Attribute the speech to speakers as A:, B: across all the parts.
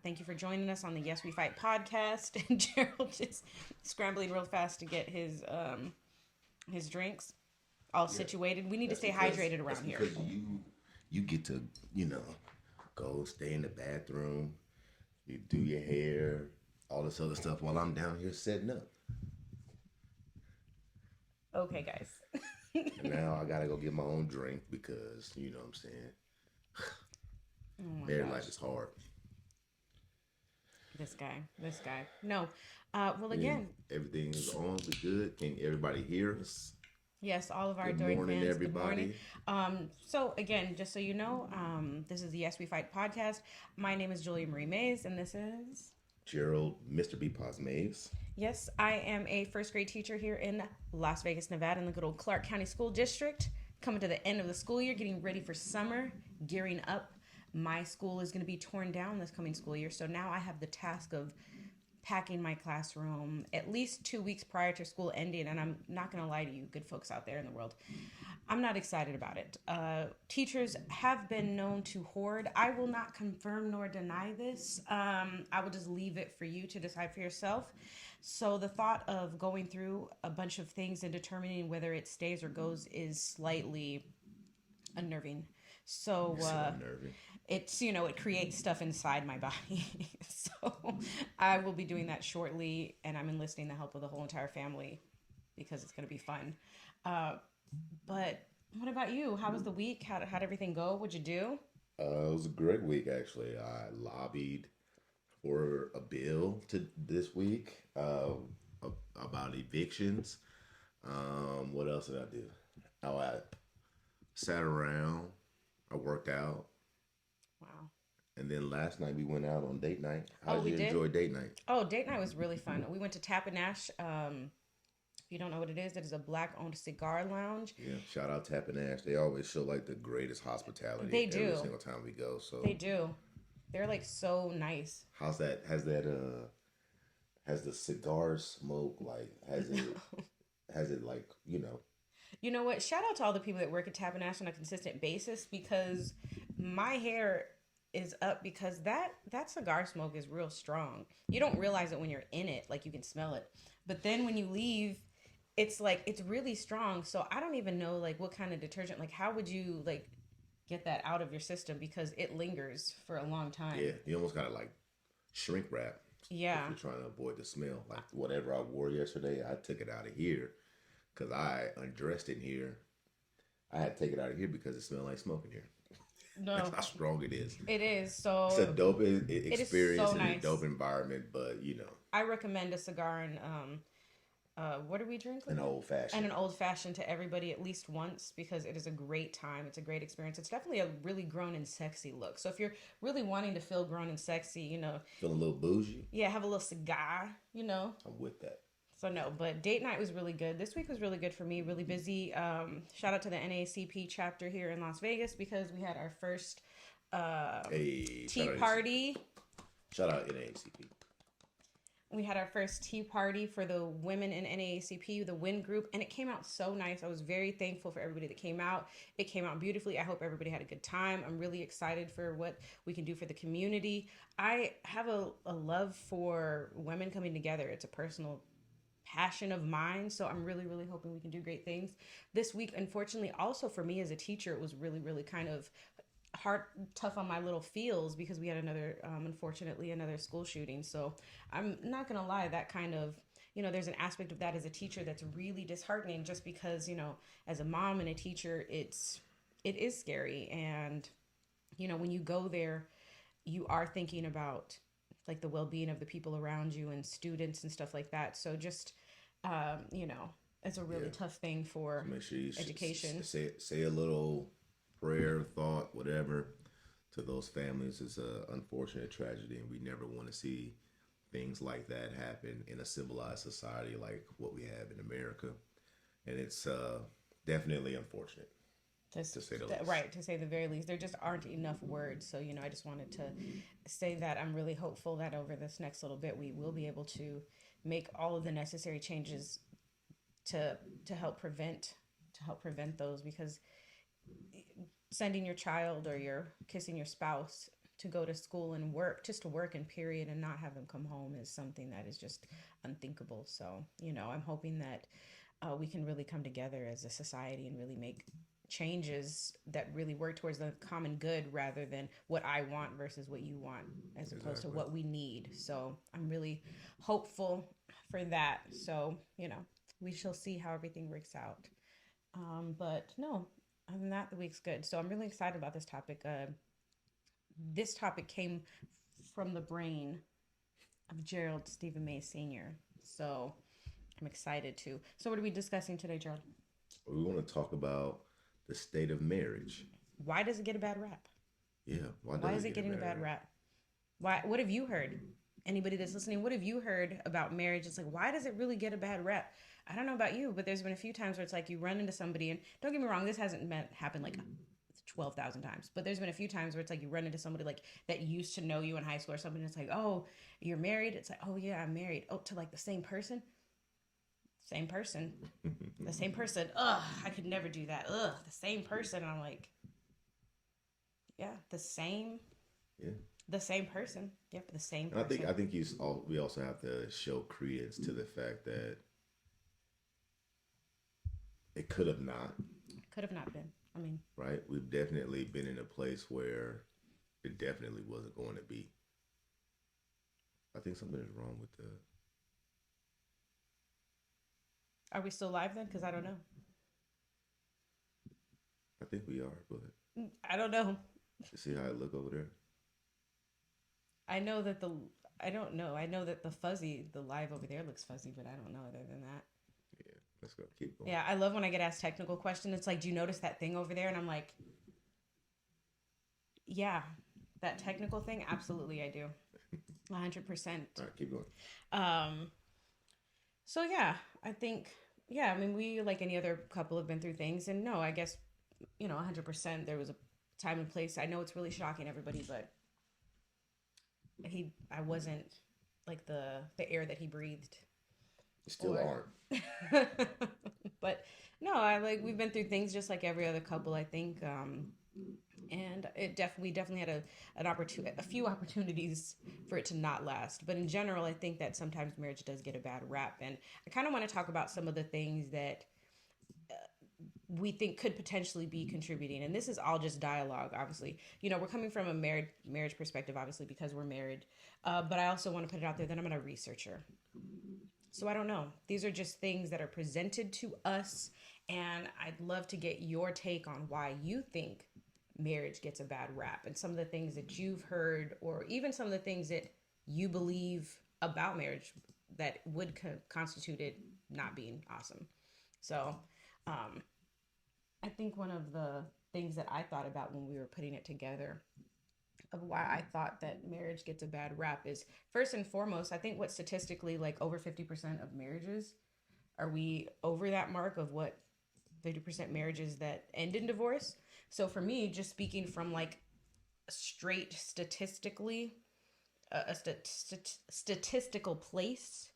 A: Thank you for joining us on the Yes We Fight podcast. And Gerald is scrambling real fast to get his drinks all
B: Yeah,
A: situated. We need to
B: that's
A: stay
B: because
A: hydrated
B: that's
A: around here.
B: because you get to go stay in the bathroom, you do your hair, all this other stuff while I'm down here setting up.
A: Okay, guys.
B: And now I gotta go get my own drink because you know what I'm saying.
A: Oh my
B: Married
A: gosh,
B: life is hard.
A: this guy. No, well,
B: And
A: again,
B: everything is on. We good. Can everybody hear us?
A: yes, all of our
B: Good
A: adoring
B: morning,
A: fans. Good morning.
B: everybody.
A: So again, just so you know, this is the Yes We Fight podcast. My name is Julia Marie Mays, and this is
B: Gerald, Mr. B. Mays.
A: yes, I am a first grade teacher here in Las Vegas, Nevada, in the good old Clark County School District. Coming to the end of the school year, getting ready for summer, gearing up. My school is going to be torn down this coming school year, so now I have the task of packing my classroom at least 2 weeks prior to school ending. And I'm not going to lie to you, good folks out there in the world, I'm not excited about it. Teachers have been known to hoard. I will not confirm nor deny this. I will just leave it for you to decide for yourself. So the thought of going through a bunch of things and determining whether it stays or goes is slightly unnerving. So
B: You said unnerving.
A: it's, it creates stuff inside my body. So I will be doing that shortly, and I'm enlisting the help of the whole entire family because it's going to be fun. Uh, but what about you? How was the week? How'd everything go? What'd you do?
B: It was a great week actually. I lobbied for a bill to this week about evictions. What else did I do? Oh, I sat around. I worked out,
A: Wow.
B: and then last night we went out on date night. How
A: Oh,
B: did
A: we
B: you
A: did.
B: enjoy date night?
A: Oh, date night was really fun. We went to Tapanash. If you don't know what it is a black-owned cigar lounge.
B: Yeah, shout out Tap and Ash. They always show like the greatest
A: They
B: hospitality every
A: do.
B: single time we go. So
A: They do. They're like so nice.
B: how's that? Has the cigar smoke like has it like
A: You know what? Shout out to all the people that work at Tapanash on a consistent basis because my hair is up because that cigar smoke is real strong. You don't realize it when you're in it, like you can smell it. But then when you leave, it's like it's really strong. So I don't even know like what kind of detergent, like how would you like get that out of your system because it lingers for a long
B: yeah,
A: time.
B: you almost gotta like shrink wrap if
A: Yeah.
B: you're trying to avoid the smell. Like whatever I wore yesterday, I took it out of here because I undressed in here. I had to take it out of here because it smelled like smoke in here. That's
A: No,
B: how strong it is.
A: it is.
B: It's a
A: So
B: dope
A: it is
B: experience
A: so
B: and a
A: nice.
B: dope environment, but
A: I recommend a cigar and what do we drink with
B: an
A: it?
B: old
A: And
B: fashioned.
A: an old fashioned to everybody at least once because it is a great time. It's a great experience. It's definitely a really grown and sexy look. So if you're really wanting to feel grown and sexy,
B: Feeling a little bougie.
A: yeah, have a little cigar.
B: I'm with that.
A: So no, but date night was really good. This week was really good for me, really busy. Shout out to the NAACP chapter here in Las Vegas because we had our first
B: Hey,
A: tea party.
B: shout out NAACP.
A: We had our first tea party for the women in NAACP, the WIN group, and it came out so nice. I was very thankful for everybody that came out. It came out beautifully. I hope everybody had a good time. I'm really excited for what we can do for the community. I have a love for women coming together. It's a personal passion of mine. So I'm really, really hoping we can do great things. This week, unfortunately, also for me as a teacher, it was really, really kind of hard tough on my little feels because we had another unfortunately another school shooting. So I'm not gonna lie, that kind of there's an aspect of that as a teacher that's really disheartening just because as a mom and a teacher it is scary. And when you go there you are thinking about like the well-being of the people around you and students and stuff like that. So just it's a really
B: Yeah.
A: tough thing
B: So
A: for
B: make sure you
A: education.
B: say a little prayer, thought, whatever to those families. It's a unfortunate tragedy, and we never want to see things like that happen in a civilized society like what we have in America. And it's definitely unfortunate
A: Just
B: to say the least.
A: right, to say the very least. There just aren't enough words. So I just wanted to say that I'm really hopeful that over this next little bit we will be able to make all of the necessary changes to to help prevent to help prevent those because sending your child or your kissing your spouse to go to school and work, just to work and period, and not have them come home is something that is just unthinkable. So, I'm hoping that we can really come together as a society and really make changes that really work towards the common good rather than what I want versus what you want, as opposed to
B: Exactly.
A: what we need. So I'm really hopeful for that. So, we shall see how everything works out. But no, other than that, the week's good. So I'm really excited about this topic. This topic came from the brain of Gerald Stephen May Sr. So I'm excited too. So what are we discussing today, Gerald?
B: We want to talk about the state of marriage.
A: Why does it get a bad rap?
B: Yeah, why
A: Why
B: does
A: is
B: it
A: it
B: get a
A: getting a
B: bad
A: bad
B: rap?
A: rap? Why? What have you heard? Anybody that's listening, what have you heard about marriage? It's like, why does it really get a bad rap? I don't know about you, but there's been a few times where it's like you run into somebody, and don't get me wrong, this hasn't happened like 12,000 times, but there's been a few times where it's like you run into somebody like that used to know you in high school or something. And it's like, oh, you're married. It's like, oh yeah, I'm married. Oh, to like the same person, same person, the same person. Ugh, I could never do that. Ugh, the same person. And I'm like, yeah,
B: Yeah,
A: the same person. Yep, the same
B: and
A: person.
B: I think we also have to show credence to the fact that it could have not.
A: Could have not been. I mean,
B: Right, we've definitely been in a place where it definitely wasn't going to be. I think something is wrong with the.
A: are we still live then? Because I don't know.
B: I think we are, but
A: I don't know.
B: you see how I look over there.
A: I know that the. I don't know. I know that the live over there looks fuzzy, but I don't know other than that.
B: Yeah, let's go. Keep going.
A: Yeah, I love when I get asked technical questions. It's like, do you notice that thing over there? And I'm like, yeah, that technical thing. Absolutely, I do. 100%.
B: All right, keep going.
A: Um. So yeah, I think yeah. I mean, we like any other couple have been through things, and no, I guess 100%. There was a time and place. I know it's really shocking everybody, but I wasn't like the air that he breathed
B: You still
A: or
B: aren't.
A: but no, I like we've been through things just like every other couple, I think. And we definitely had a few opportunities for it to not last. But in general, I think that sometimes marriage does get a bad rap, and I kind of want to talk about some of the things that we think could potentially be contributing. And this is all just dialogue, obviously. We're coming from a marriage perspective, obviously, because we're married. But I also want to put it out there that I'm not a researcher. So I don't know. These are just things that are presented to us. And I'd love to get your take on why you think marriage gets a bad rap and some of the things that you've heard, or even some of the things that you believe about marriage that would constitute it not being awesome. So, um, I think one of the things that I thought about when we were putting it together of why I thought that marriage gets a bad rap is first and foremost, I think what statistically like over 50% of marriages, are we over that mark of what 50% marriages that end in divorce? So for me, just speaking from like straight statistically, statistical place,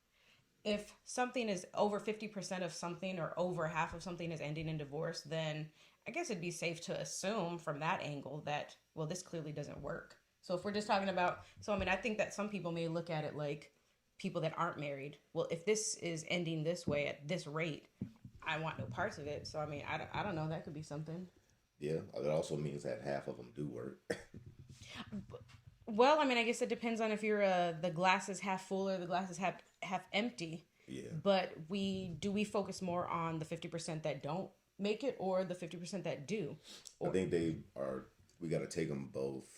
A: if something is over 50% of something or over half of something is ending in divorce, then I guess it'd be safe to assume from that angle that, well, this clearly doesn't work. So if we're just talking about, so I mean, I think that some people may look at it like people that aren't married. Well, if this is ending this way at this rate, I want no parts of it. So I mean, I don't know. That could be something.
B: Yeah, that also means that half of them do work.
A: Well, I mean, I guess it depends on if you're the glass is half full or the glass is half empty.
B: Yeah,
A: But we focus more on the 50% that don't make it or the 50% that do?
B: I
A: Or
B: think they are. We got to take them both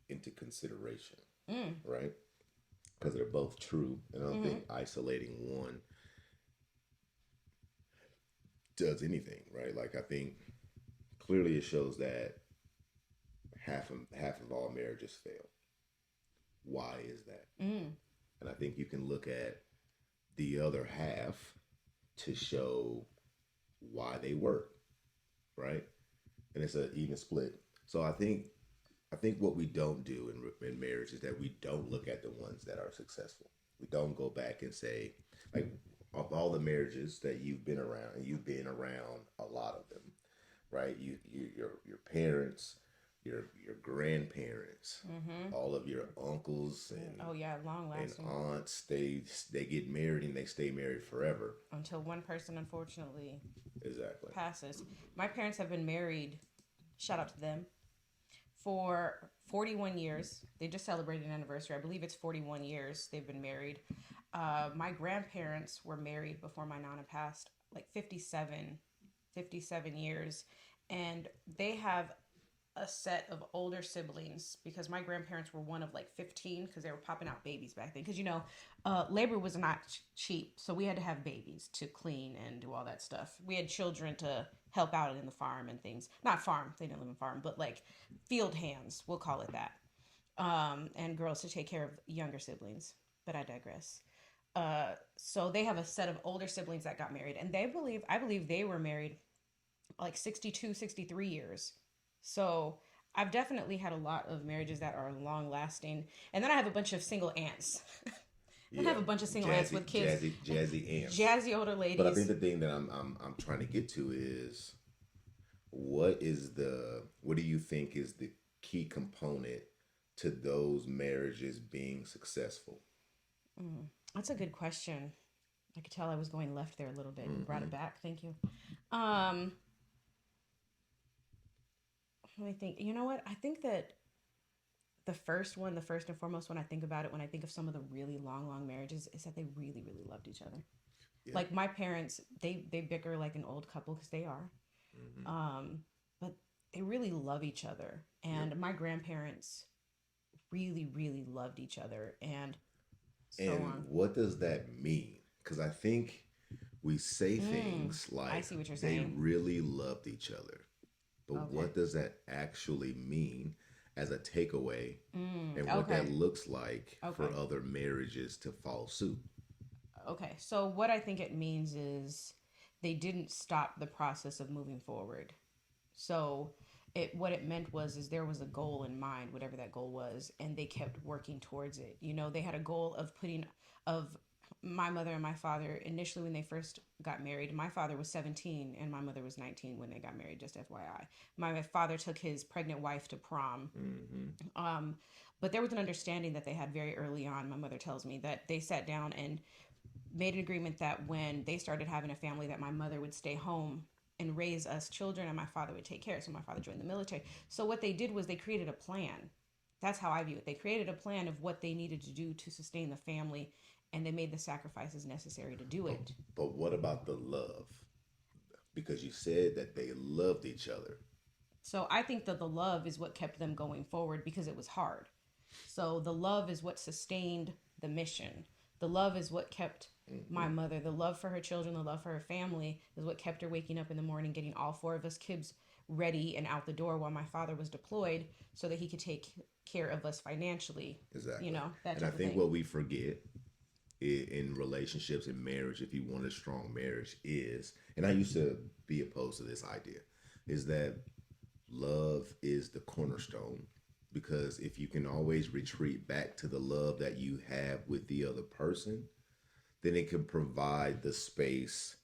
B: into consideration,
A: mm,
B: right? Because they're both true, and I don't
A: mm-hmm,
B: think isolating one does anything, right? Like I think clearly it shows that half of all marriages fail. Why is that?
A: mm,
B: And I think you can look at the other half to show why they work, right? And it's an even split. So I think what we don't do in marriage is that we don't look at the ones that are successful. We don't go back and say, like, of all the marriages that you've been around, and you've been around a lot of them, right? Your parents, your grandparents,
A: Mm-hmm.
B: all of your uncles
A: Oh yeah, long
B: and
A: lasting.
B: aunts. They get married and they stay married forever.
A: Until one person unfortunately
B: Exactly.
A: passes. My parents have been married, shout out to them, for 41 years. They just celebrated an anniversary. I believe it's 41 years they've been married. My grandparents were married before my nana passed, like 57 years. And they have a set of older siblings because my grandparents were one of like 15 because they were popping out babies back then. Because, labor was not cheap. So we had to have babies to clean and do all that stuff. We had children to help out in the farm and things. Not farm, they didn't live in farm, but like field hands, we'll call it that. And girls to take care of younger siblings. But I digress. So they have a set of older siblings that got married. And I believe they were married like 62, 63 years. So I've definitely had a lot of marriages that are long lasting. And then I have a bunch of single aunts. Then I
B: Yeah,
A: have a bunch of single aunts with kids,
B: jazzy ants.
A: jazzy older
B: But I think
A: ladies.
B: the thing that I'm trying to get to is what do you think is the key component to those marriages being successful?
A: Mm, that's a good question. I could tell I was going left there a little bit. You brought
B: Mm-hmm.
A: it back. Thank you. Um, Let me think. You know what? I think that the first and foremost, when I think about it, when I think of some of the really long, long marriages, is that they really, really loved each other.
B: Yeah.
A: Like my parents, they bicker like an old couple because they are,
B: Mm-hmm.
A: um, but they really love each other.
B: Yep.
A: And my grandparents really, really loved each other, and so
B: And
A: on.
B: what does that mean? Because I think we say
A: Mm,
B: things
A: I
B: like
A: see what you're
B: they
A: saying.
B: really loved each other, but
A: Okay.
B: what does that actually mean as a takeaway, and what
A: Okay.
B: that looks like for
A: Okay.
B: other marriages to follow suit?
A: Okay. So what I think it means is they didn't stop the process of moving forward. So it what it meant was is there was a goal in mind, whatever that goal was, and they kept working towards it. They had a goal of my mother and my father initially when they first got married. My father was 17 and my mother was 19 when they got married, just FYI. My father took his pregnant wife to prom.
B: Mm-hmm.
A: Um, but there was an understanding that they had very early on. My mother tells me that they sat down and made an agreement that when they started having a family that my mother would stay home and raise us children and my father would take care. So my father joined the military. So what they did was they created a plan. That's how I view it. They created a plan of what they needed to do to sustain the family, and they made the sacrifices necessary to do
B: But,
A: it.
B: but what about the love? Because you said that they loved each other.
A: So I think that the love is what kept them going forward because it was hard. So the love is what sustained the mission. The love is what kept
B: Mm-hmm.
A: my mother, the love for her children, the love for her family is what kept her waking up in the morning, getting all four of us kids ready and out the door while my father was deployed so that he could take care of us financially,
B: Exactly.
A: that
B: And I
A: type of
B: think
A: thing.
B: what we forget in relationships and marriage, if you want a strong marriage, is, and I used to be opposed to this idea, is that love is the cornerstone. Because if you can always retreat back to the love that you have with the other person, then it can provide the space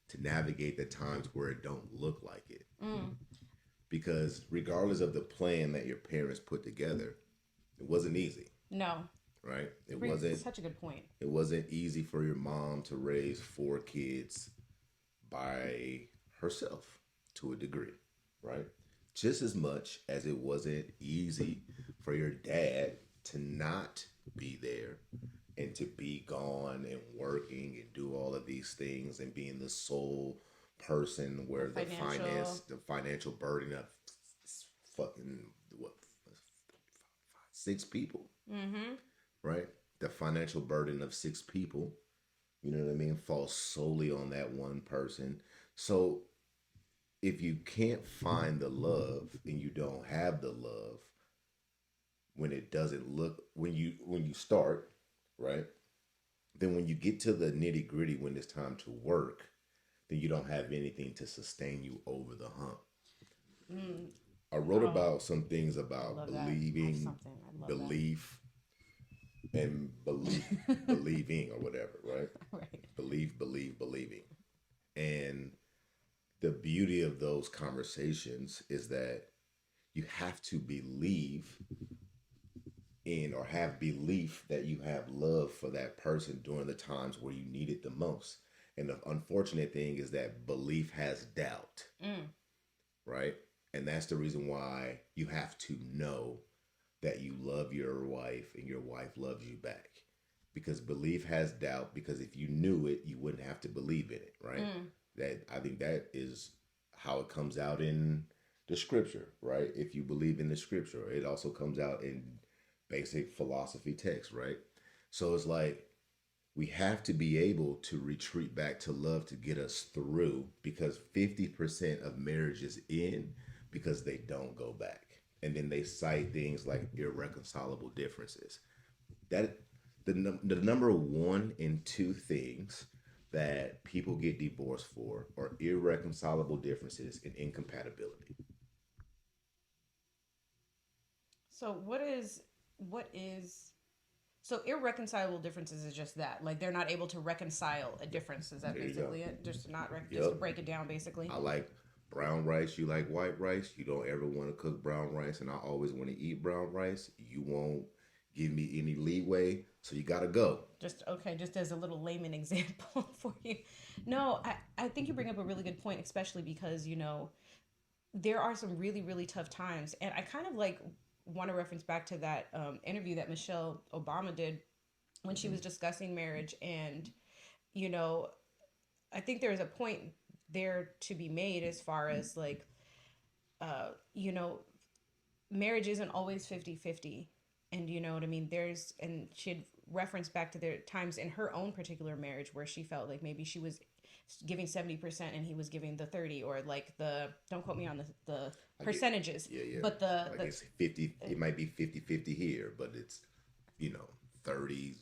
B: to navigate the times where it don't look like it.
A: Mm,
B: Because regardless of the plan that your parents put together, it wasn't easy,
A: no,
B: right?
A: you bring such a good point.
B: It wasn't easy for your mom to raise four kids by herself to a degree, right? Just as much as it wasn't easy for your dad to not be there and to be gone and working and do all of these things and being the sole person
A: The
B: where
A: financial,
B: the financial burden of fucking what, six people,
A: mm-hmm,
B: right? The financial burden of six people, you know what I mean, falls solely on that one person. So if you can't find the love and you don't have the love when it doesn't look when you start, right? Then when you get to the nitty gritty when it's time to work, then you don't have anything to sustain you over the hump.
A: mm,
B: I wrote
A: oh,
B: about some things
A: I
B: about
A: love that. I have
B: believing,
A: something. I love
B: belief, and
A: that.
B: believing or whatever, right?
A: Right.
B: Believing. And the beauty of those conversations is that you have to believe in or have belief that you have love for that person during the times where you need it the most. And the unfortunate thing is that belief has doubt,
A: Mm.
B: right? And that's the reason why you have to know that you love your wife and your wife loves you back. Because belief has doubt, because if you knew it, you wouldn't have to believe in it, right?
A: Mm.
B: That I think that is how it comes out in the scripture, right? If you believe in the scripture, it also comes out in basic philosophy text, right? So it's like we have to be able to retreat back to love to get us through, because 50% of marriages end because they don't go back. And then they cite things like irreconcilable differences. That the number one and two things that people get divorced for are irreconcilable differences and incompatibility.
A: So what is so irreconcilable differences is just that. Like they're not able to reconcile a difference. Is that
B: There you go.
A: basically it? Just to not just to
B: Yep.
A: break it down basically.
B: I like brown rice. You like white rice. You don't ever want to cook brown rice, and I always want to eat brown rice. You won't give me any leeway, so you gotta go.
A: Just okay, just as a little layman example for you. No, I think you bring up a really good point, especially because, there are some really, really tough times. And I kind of like want to reference back to that interview that Michelle Obama did when she
B: Mm-hmm.
A: was discussing marriage. And, you know, I think there is a point there to be made as far as like, uh, you know, marriage isn't always 50-50. And you know what I mean? And she had referenced back to their times in her own particular marriage where she felt like maybe she was giving 70% and he was giving the 30, or like don't quote me on the
B: I get,
A: percentages,
B: yeah, yeah.
A: but
B: Like
A: the
B: it's 50, it might be 50-50 here, but it's, 30,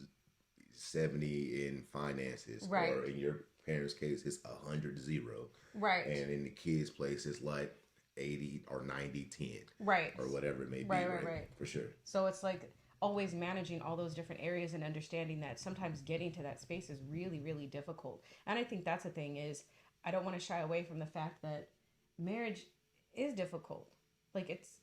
B: 70 in finances,
A: right,
B: or in your parents' case, it's 100-0.
A: right,
B: And in the kids' place, it's like 80 or 90-10,
A: right,
B: or whatever it may be,
A: right,
B: right?
A: right.
B: For sure.
A: So it's like always managing all those different areas and understanding that sometimes getting to that space is really, really difficult. And I think that's the thing is I don't want to shy away from the fact that marriage is difficult. Like
B: It's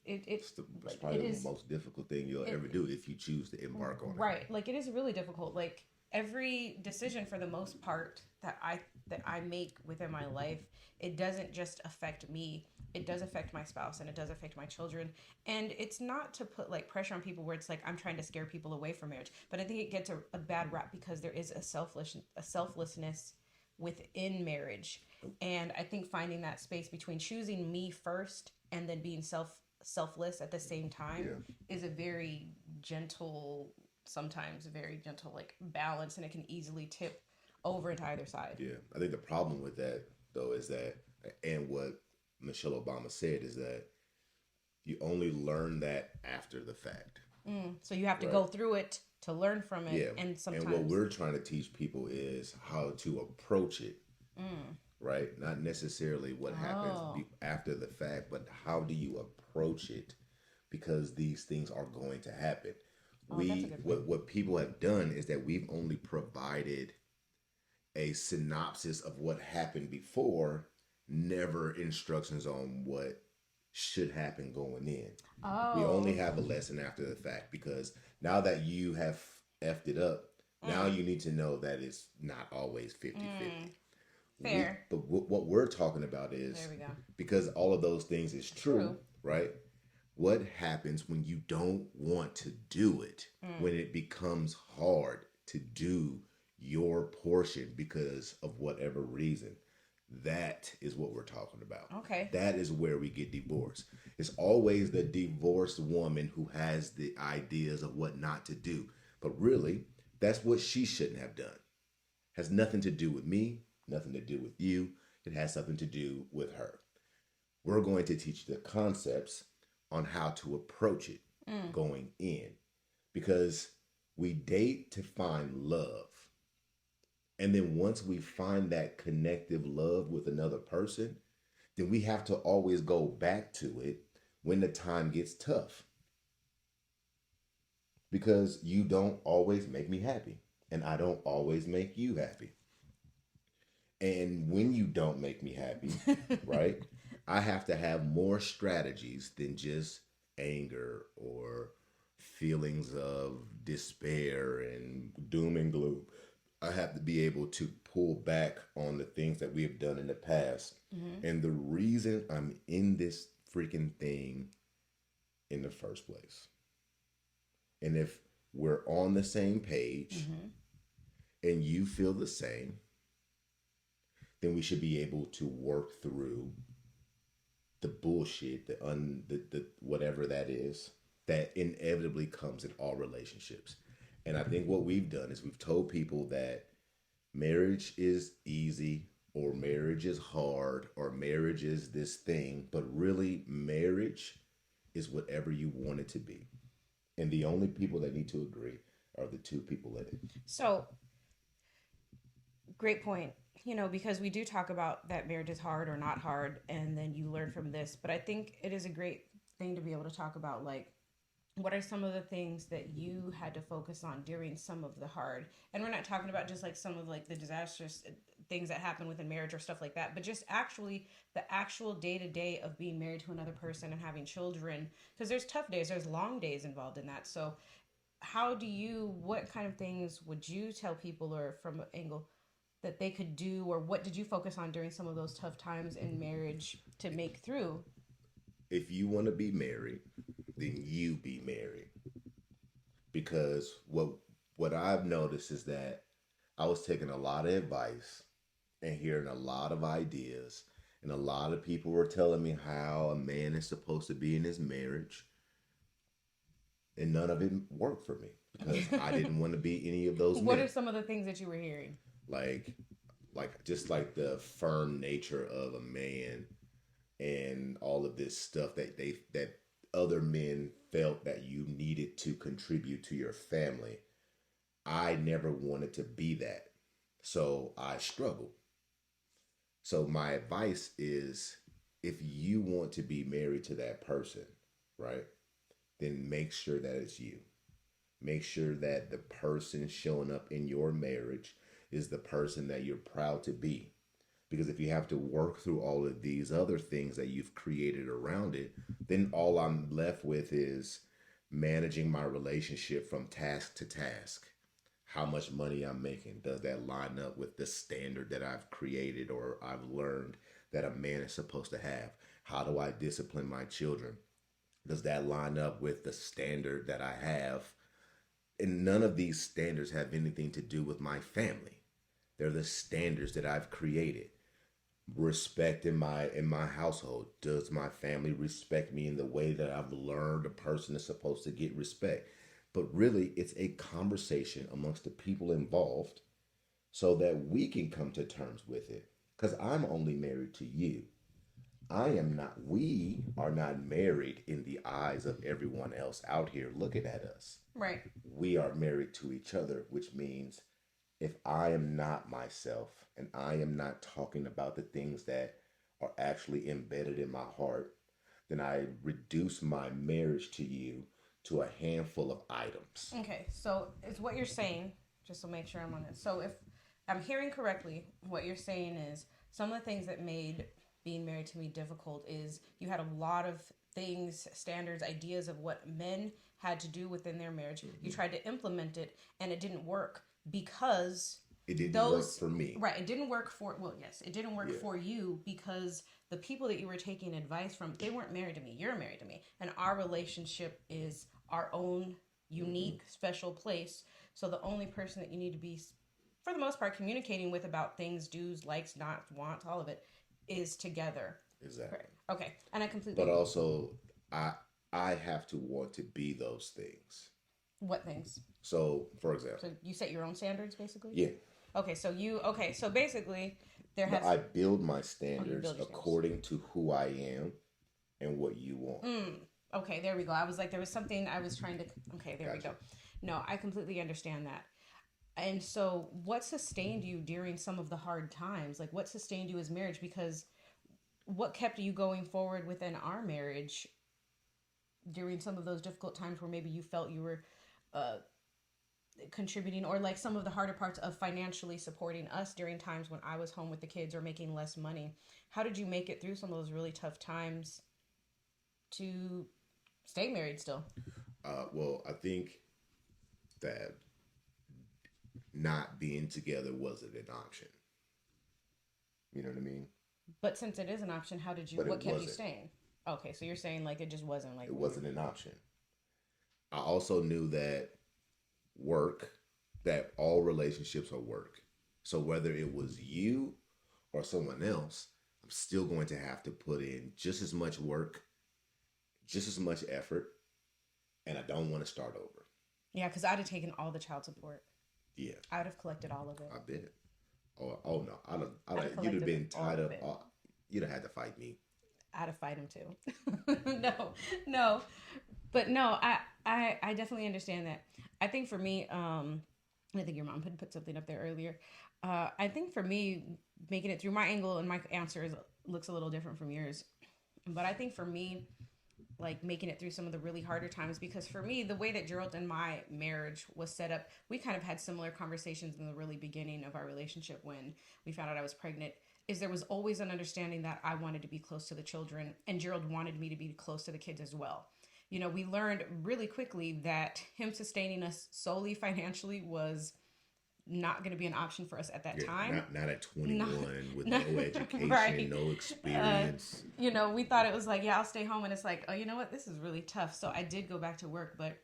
A: like
B: probably
A: it
B: the
A: is
B: most difficult thing you'll ever
A: it
B: do if you choose to embark on it.
A: right. Like it is really difficult. Like every decision for the most part that I make within my life, it doesn't just affect me. It does affect my spouse and it does affect my children. And it's not to put like pressure on people where it's like I'm trying to scare people away from marriage. But I think it gets a bad rap because there is a selflessness within marriage. And I think finding that space between choosing me first and then being selfless at the same time
B: Yeah.
A: is a very gentle, sometimes very gentle like balance, and it can easily tip over into either side.
B: Yeah. I think the problem with that, though, is that, and what Michelle Obama said is that you only learn that after the fact,
A: So you have to
B: right?
A: go through it to learn from it,
B: Yeah.
A: and
B: And what
A: sometimes
B: we're trying to teach people is how to approach it, right? Not necessarily what happens
A: oh
B: after the fact, but how do you approach it? Because these things are going to happen.
A: oh that's a
B: We
A: good point.
B: what people have done is that we've only provided a synopsis of what happened before, never instructions on what should happen going in. We only
A: Oh.
B: have a lesson after the fact, because now that you have effed it up, now
A: Mm,
B: you need to know that it's not always 50-50.
A: mm, fair.
B: But what we're talking about
A: There
B: is,
A: we go.
B: because all of those things is true,
A: True.
B: right? What happens when you don't want to do it,
A: Mm,
B: when it becomes hard to do your portion because of whatever reason? That is what we're talking about.
A: okay.
B: That is where we get divorced. It's always the divorced woman who has the ideas of what not to do. But really, that's what she shouldn't have done. Has nothing to do with me, nothing to do with you. It has something to do with her. We're going to teach the concepts on how to approach it
A: Mm,
B: going in, because we date to find love. And then once we find that connective love with another person, then we have to always go back to it when the time gets tough, because you don't always make me happy and I don't always make you happy. And when you don't make me happy, right? I have to have more strategies than just anger or feelings of despair and doom and gloom. I have to be able to pull back on the things that we have done in the past.
A: Mm-hmm.
B: And the reason I'm in this freaking thing in the first place. And if we're on the same page
A: Mm-hmm.
B: and you feel the same, then we should be able to work through the bullshit, the whatever that is, that inevitably comes in all relationships. And I think what we've done is we've told people that marriage is easy or marriage is hard or marriage is this thing, but really marriage is whatever you want it to be. And the only people that need to agree are the two people in it.
A: So, great point. Because we do talk about that marriage is hard or not hard, and then you learn from this. But I think it is a great thing to be able to talk about, like, what are some of the things that you had to focus on during some of the hard, and we're not talking about just like some of like the disastrous things that happen within marriage or stuff like that, but just actually the actual day to day of being married to another person and having children, because there's tough days, there's long days involved in that. So what kind of things would you tell people, or from an angle that they could do, or what did you focus on during some of those tough times in marriage to make through?
B: If you want to be married, then you be married. Because what I've noticed is that I was taking a lot of advice and hearing a lot of ideas, and a lot of people were telling me how a man is supposed to be in his marriage, and none of it worked for me because I didn't want to be any of those
A: What
B: men.
A: are some of the things that you were hearing?
B: Like just like the firm nature of a man and all of this stuff that other men felt that you needed to contribute to your family. I never wanted to be that. So I struggled. So my advice is, if you want to be married to that person, right? Then make sure that it's you. Make sure that the person showing up in your marriage is the person that you're proud to be. Because if you have to work through all of these other things that you've created around it, then all I'm left with is managing my relationship from task to task. How much money I'm making, does that line up with the standard that I've created or I've learned that a man is supposed to have? How do I discipline my children? Does that line up with the standard that I have? And none of these standards have anything to do with my family. They're the standards that I've created. Respect in my household. Does my family respect me in the way that I've learned a person is supposed to get respect? But really, it's a conversation amongst the people involved so that we can come to terms with it. Because I'm only married to you. We are not married in the eyes of everyone else out here looking at us.
A: Right.
B: We are married to each other, which means if I am not myself and I am not talking about the things that are actually embedded in my heart, then I reduce my marriage to you to a handful of items.
A: Okay, so it's what you're saying, just to make sure I'm on it. So if I'm hearing correctly, what you're saying is some of the things that made being married to me difficult is you had a lot of things, standards, ideas of what men had to do within their marriage.
B: Mm-hmm.
A: You tried to implement it and it didn't work because
B: it didn't work for me.
A: Right, it didn't work for, well, yes, it didn't work for you because the people that you were taking advice from, they weren't married to me. You're married to me. And our relationship is our own unique, special place. So the only person that you need to be, for the most part, communicating with about things, do's, likes, not, wants, all of it, is together.
B: Exactly.
A: Correct. Okay. And I completely.
B: But also, I I have to want to be those things.
A: What things?
B: So, for example.
A: So you set your own standards, basically.
B: Yeah.
A: Okay. So basically,
B: I build my standards according to who I am and what you want.
A: Okay, there we go. I was like, there was something I was trying to. Okay, there we go. No, I completely understand that. And so, what sustained you during some of the hard times? Like, what sustained you as marriage? Because what kept you going forward within our marriage during some of those difficult times where maybe you felt you were contributing, or like some of the harder parts of financially supporting us during times when I was home with the kids or making less money. How did you make it through some of those really tough times to stay married still?
B: Well, I think that not being together wasn't an option. You know what I mean?
A: But since it is an option, how did you,
B: But it
A: what kept you
B: wasn't.
A: staying? Okay, so you're saying like it just wasn't like
B: It
A: when you
B: wasn't an option. I also knew that work, that all relationships are work. So whether it was you or someone else, I'm still going to have to put in just as much work, just as much effort, and I don't want to start over.
A: yeah, because I'd have taken all the child support.
B: Yeah,
A: I'd have collected all of it.
B: I bet. Oh no,
A: I'd have
B: you'd have
A: collected
B: been
A: all
B: tied
A: of
B: up.
A: it.
B: You'd have had to fight me.
A: I'd have fight him too. No, no, but no, I definitely understand that. I think for me, I think your mom had put something up there earlier. I think for me, making it through my angle and my answer looks a little different from yours. But I think for me, like making it through some of the really harder times, because for me, the way that Gerald and my marriage was set up, we kind of had similar conversations in the really beginning of our relationship when we found out I was pregnant. Is there was always an understanding that I wanted to be close to the children, and Gerald wanted me to be close to the kids as well. You know, we learned really quickly that him sustaining us solely financially was not going to be an option for us at that
B: Yeah,
A: time.
B: not at
A: Not,
B: 21 with
A: not
B: no education,
A: right.
B: no
A: Uh,
B: experience.
A: we thought it was like, yeah, I'll stay home, and it's like, oh, you know what, this is really tough. So I did go back to work, but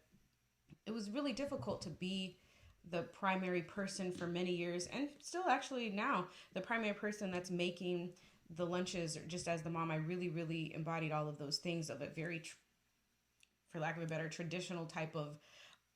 A: it was really difficult to be the primary person for many years, and still actually now the primary person that's making the lunches. Just as the mom, I really, really embodied all of those things of a very, for lack of a better, traditional type of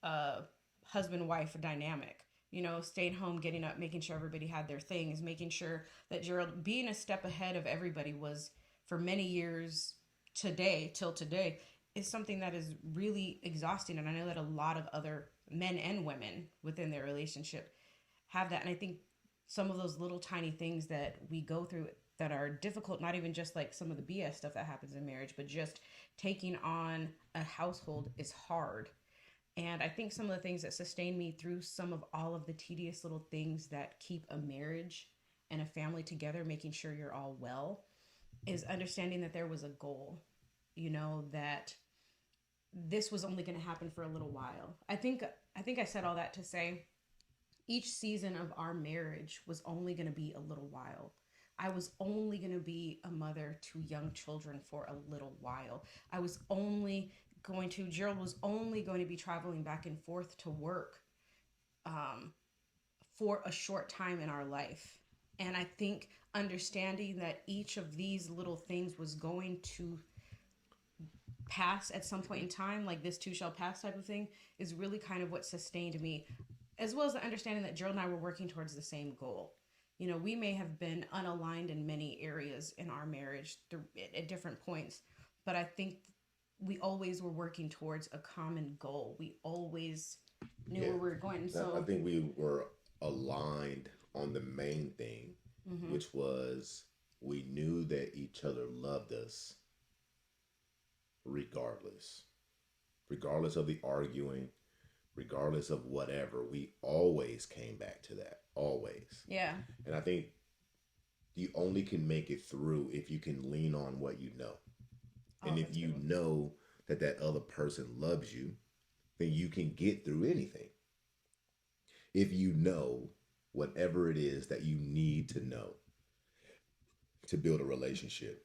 A: uh, husband wife dynamic. You know, staying home, getting up, making sure everybody had their things, making sure that Gerald being a step ahead of everybody was for many years today till today is something that is really exhausting. And I know that a lot of other men and women within their relationship have that. And I think some of those little tiny things that we go through that are difficult, not even just like some of the BS stuff that happens in marriage, but just taking on a household is hard. And I think some of the things that sustain me through some of all of the tedious little things that keep a marriage and a family together, making sure you're all well, is understanding that there was a goal. You know, that this was only going to happen for a little while. I think I said all that to say each season of our marriage was only going to be a little while. I was only going to be a mother to young children for a little while. I was only Gerald was only going to be traveling back and forth to work um, for a short time in our life. And I think understanding that each of these little things was going to pass at some point in time, like this too shall pass type of thing, is really kind of what sustained me, as well as the understanding that Gerald and I were working towards the same goal. You know, we may have been unaligned in many areas in our marriage at different points, but I think we always were working towards a common goal. We always knew
B: Yeah,
A: where we were going.
B: I
A: So,
B: think we were aligned on the main thing,
A: mm-hmm.
B: which was we knew that each other loved us regardless. Regardless of the arguing, regardless of whatever, we always came back to that. Always.
A: Yeah.
B: And I think you only can make it through if you can lean on what you know.
A: Oh,
B: And if
A: that's a good
B: you
A: one.
B: know that that other person loves you, then you can get through anything. If you know whatever it is that you need to know to build a relationship.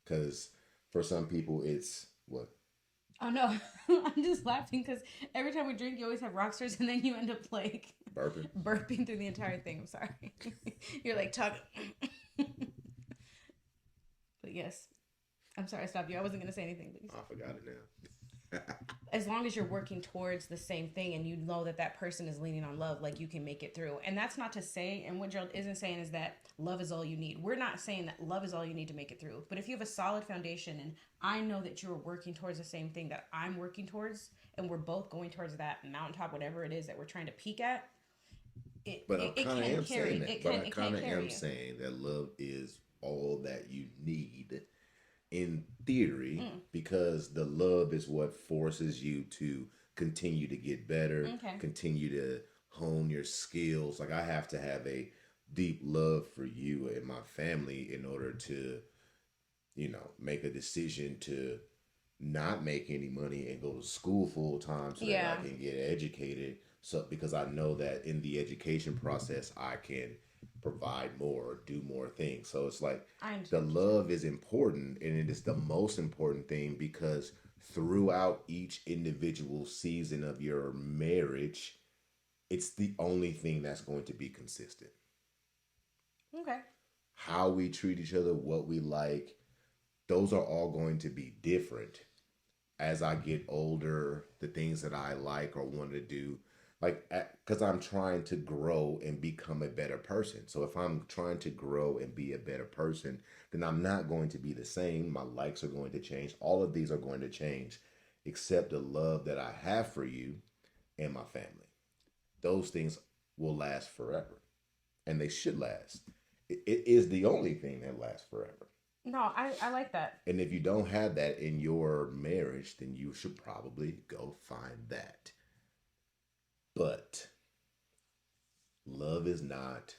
B: Because for some people, it's what?
A: Oh no, I'm just laughing because every time we drink, you always have rock stars, and then you end up like
B: Burping?
A: burping through the entire thing. I'm sorry. You're like talking, but yes, I'm sorry I stopped you. I wasn't gonna say anything, but
B: I forgot it now.
A: as long as you're working towards the same thing and you know that that person is leaning on love, like you can make it through. And that's not to say, and what Gerald isn't saying is that love is all you need. We're not saying that love is all you need to make it through. But if you have a solid foundation and I know that you're working towards the same thing that I'm working towards, and we're both going towards that mountaintop, whatever it is that we're trying to peak at,
B: But I
A: it
B: kind of
A: can
B: am saying
A: carry.
B: that.
A: It
B: But
A: can
B: I
A: it
B: kind
A: can
B: of am
A: carry you.
B: saying that love is all that you need in theory,
A: Mm.
B: because the love is what forces you to continue to get better,
A: Okay.
B: continue to hone your skills. Like I have to have a deep love for you and my family in order to, make a decision to not make any money and go to school full time so that I
A: Yeah.
B: can get educated. So because I know that in the education process I can provide more, do more things. So it's like
A: I
B: the
A: understand what you're saying.
B: love is important and it is the most important thing because throughout each individual season of your marriage, it's the only thing that's going to be consistent.
A: Okay.
B: How we treat each other, what we like, those are all going to be different as I get older, the things that I like or want to do, like, because I'm trying to grow and become a better person. So if I'm trying to grow and be a better person, then I'm not going to be the same. My likes are going to change. All of these are going to change, except the love that I have for you and my family. Those things will last forever, and they should last. It is the only thing that lasts forever.
A: No, I like that.
B: And if you don't have that in your marriage, then you should probably go find that. But love is not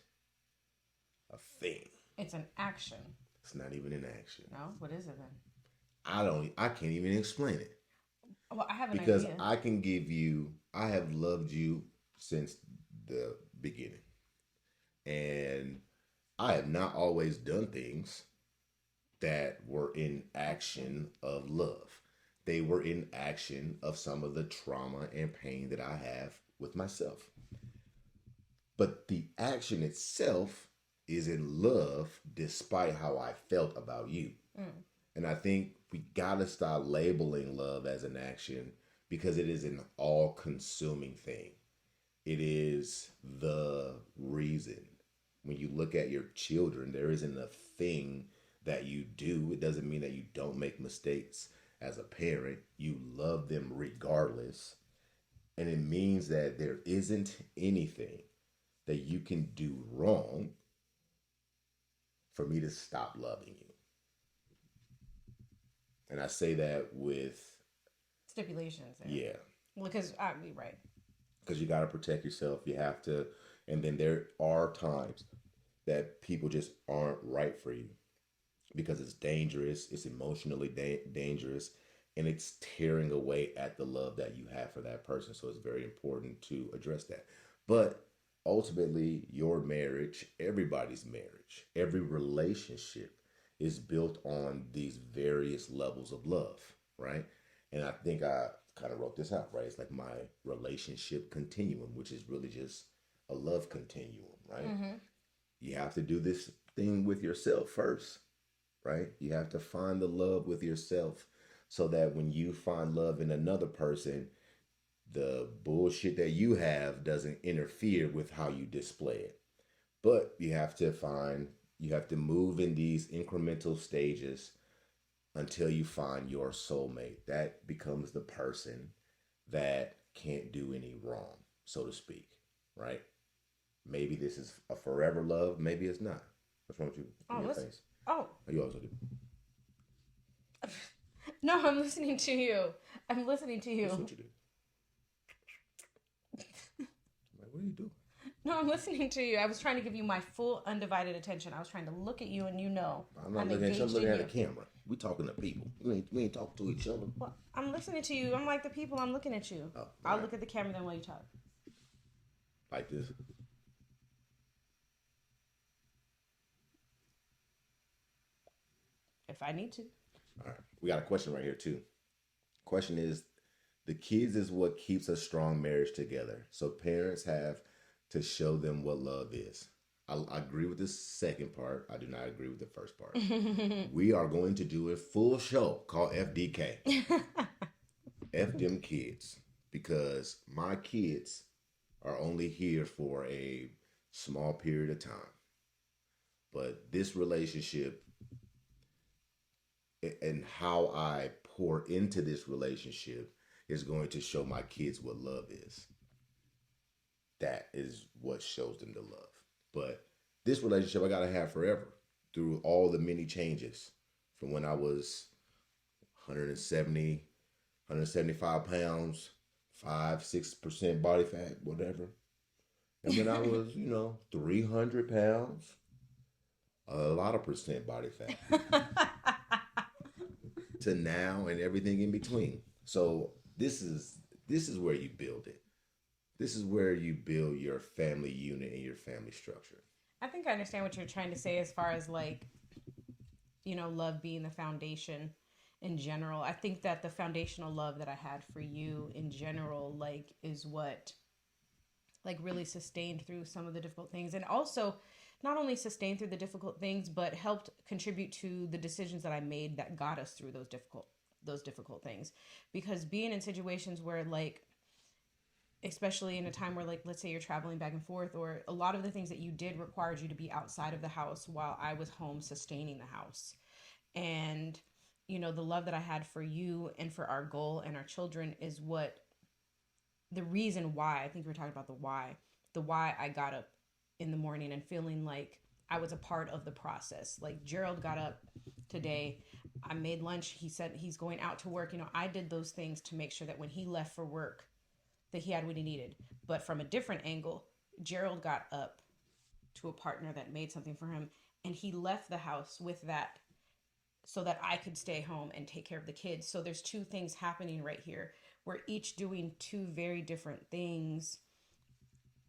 B: a thing.
A: It's an action.
B: It's not even an action.
A: No, what is it then?
B: I can't even explain it
A: Well, I have an
B: because
A: idea.
B: I have loved you since the beginning. And I have not always done things that were in action of love. They were in action of some of the trauma and pain that I have with myself. But the action itself is in love despite how I felt about you.
A: Mm.
B: And I think we gotta stop labeling love as an action because it is an all consuming thing. It is the reason. When you look at your children, there isn't a thing that you do. It doesn't mean that you don't make mistakes as a parent. You love them regardless. And it means that there isn't anything that you can do wrong for me to stop loving you. And I say that with,
A: Stipulations there.
B: yeah,
A: Because I'd be right.
B: because you got to protect yourself. You have to, and then there are times that people just aren't right for you because it's dangerous, it's emotionally dangerous, and it's tearing away at the love that you have for that person. So it's very important to address that. But ultimately, your marriage, everybody's marriage, every relationship is built on these various levels of love, right? And I think I kind of wrote this out, right? It's like my relationship continuum, which is really just a love continuum, right?
A: Mm-hmm.
B: You have to do this thing with yourself first, right? You have to find the love with yourself so that when you find love in another person, the bullshit that you have doesn't interfere with how you display it. But you have to move in these incremental stages until you find your soulmate. That becomes the person that can't do any wrong, so to speak, right? Maybe this is a forever love. Maybe it's not. What's wrong with you in
A: Oh,
B: your
A: listen.
B: face?
A: Oh,
B: Oh, you also do.
A: no, I'm listening to you. I'm listening to
B: That's
A: you.
B: what you do. Like, what are you doing?
A: No, I'm listening to you. I was trying to give you my full undivided attention. I was trying to look at you and
B: I'm
A: I'm
B: not looking at you. I'm
A: engaged
B: looking
A: in
B: at the
A: you.
B: camera. We talking to people. We ain't talking to each other.
A: Well, I'm listening to you. I'm like the people. I'm looking at you.
B: Oh, all
A: I'll
B: right.
A: look at the camera then while you talk.
B: Like this.
A: If I need to.
B: All right. We got a question right here too. Question is, the kids is what keeps a strong marriage together. So parents have to show them what love is. I agree with the second part. I do not agree with the first part. We are going to do a full show called FDK. F them kids. Because my kids are only here for a small period of time. But this relationship and how I pour into this relationship is going to show my kids what love is. That is what shows them the love. But this relationship I gotta have forever through all the many changes from when I was 170, 175 pounds, 5-6% body fat, whatever. And when I was, 300 pounds, a lot of percent body fat, to now and everything in between. So this is where you build it. This is where you build your family unit and your family structure.
A: I think I understand what you're trying to say as far as like, love being the foundation in general. I think that the foundational love that I had for you in general, like, is what like really sustained through some of the difficult things, and also not only sustained through the difficult things but helped contribute to the decisions that I made that got us through those difficult things. Because being in situations where, like, especially in a time where, like, let's say you're traveling back and forth, or a lot of the things that you did required you to be outside of the house while I was home sustaining the house. And the love that I had for you and for our goal and our children is what the reason why, I think we were talking about the why I got up in the morning and feeling like I was a part of the process. Like, Gerald got up today, I made lunch, he said he's going out to work. I did those things to make sure that when he left for work that he had what he needed. But from a different angle, Gerald got up to a partner that made something for him, and he left the house with that so that I could stay home and take care of the kids. So there's two things happening right here. We're each doing two very different things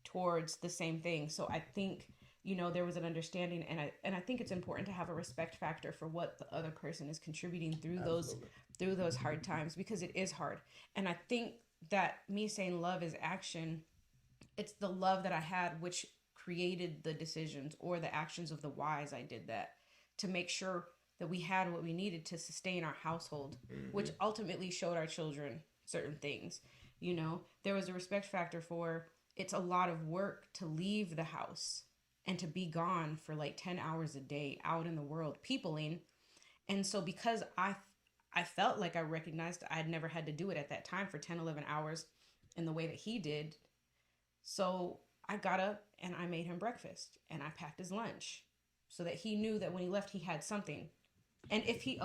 A: towards the same thing. So I think, there was an understanding, and I think it's important to have a respect factor for what the other person is contributing through
B: Absolutely.
A: those hard times, because it is hard. And I think that me saying love is action, it's the love that I had which created the decisions or the actions of the whys I did that, to make sure that we had what we needed to sustain our household, which ultimately showed our children certain things. There was a respect factor for, it's a lot of work to leave the house and to be gone for like 10 hours a day out in the world peopling. And so because I felt like I recognized I'd never had to do it at that time for 10, 11 hours in the way that he did. So I got up and I made him breakfast and I packed his lunch so that he knew that when he left he had something. And if he